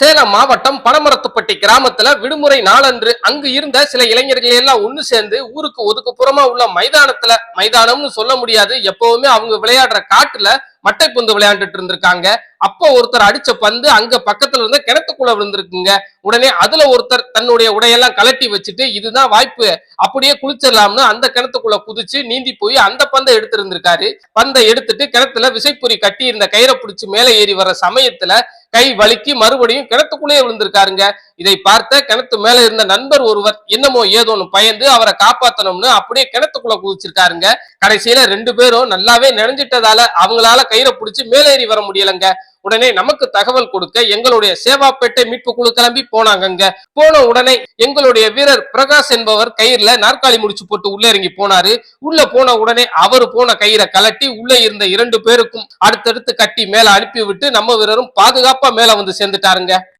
சேலம் மாவட்டம் பனமரத்துப்பட்டி கிராமத்துல விடுமுறை நாளன்று அங்கு இருந்த சில இளைஞர்கள் எல்லாம் ஒண்ணு சேர்ந்து ஊருக்கு ஒதுக்குப்புறமா உள்ள மைதானம்னு சொல்ல முடியாது, எப்பவுமே அவங்க விளையாடுற காட்டுல மட்டை பந்து விளையாண்டுட்டு இருந்திருக்காங்க. அப்போ ஒருத்தர் அடிச்ச பந்து அங்க பக்கத்துல இருந்த கிணத்துக்குள்ள விழுந்திருக்குங்க. உடனே அதுல ஒருத்தர் தன்னுடைய உடையெல்லாம் கலட்டி வச்சுட்டு இதுதான் வாய்ப்பு, அப்படியே குளிச்சிடலாம்னு அந்த கிணத்துக்குள்ள குதிச்சு நீந்தி போய் அந்த பந்தை எடுத்து இருந்திருக்காரு. பந்தை எடுத்துட்டு கிணத்துல விசைப்பொறி கட்டி இருந்த கயிறை பிடிச்சு மேல ஏறி வர சமயத்துல கை வலிக்கு மறுபடியும் கிணத்துக்குள்ளேயே விழுந்திருக்காருங்க. இதை பார்த்த கிணத்து மேல இருந்த நண்பர் ஒருவர் என்னமோ ஏதோன்னு பயந்து அவரை காப்பாத்தணும்னு அப்படியே கிணத்துக்குள்ள குதிச்சிருக்காருங்க. கடைசியில 2 பேரும் நல்லாவே நினைஞ்சிட்டதால அவங்களால கயிறை பிடிச்சு மேலேறி வர முடியலங்க. உடனே நமக்கு தகவல் கொடுக்க எங்களுடைய சேவாப்பேட்டை மீட்பு குழு கிளம்பி போனாங்க. போன உடனே எங்களுடைய வீரர் பிரகாஷ் என்பவர் கயிறுல நாற்காலி முடிச்சு போட்டு உள்ள இறங்கி போனாரு. உள்ள போன உடனே அவரு போன கயிறை கலட்டி உள்ள இருந்த 2 பேருக்கும் அடுத்தடுத்து கட்டி மேல அனுப்பி விட்டு நம்ம வீரரும் பாதுகாப்பா மேல வந்து சேர்ந்துட்டாருங்க.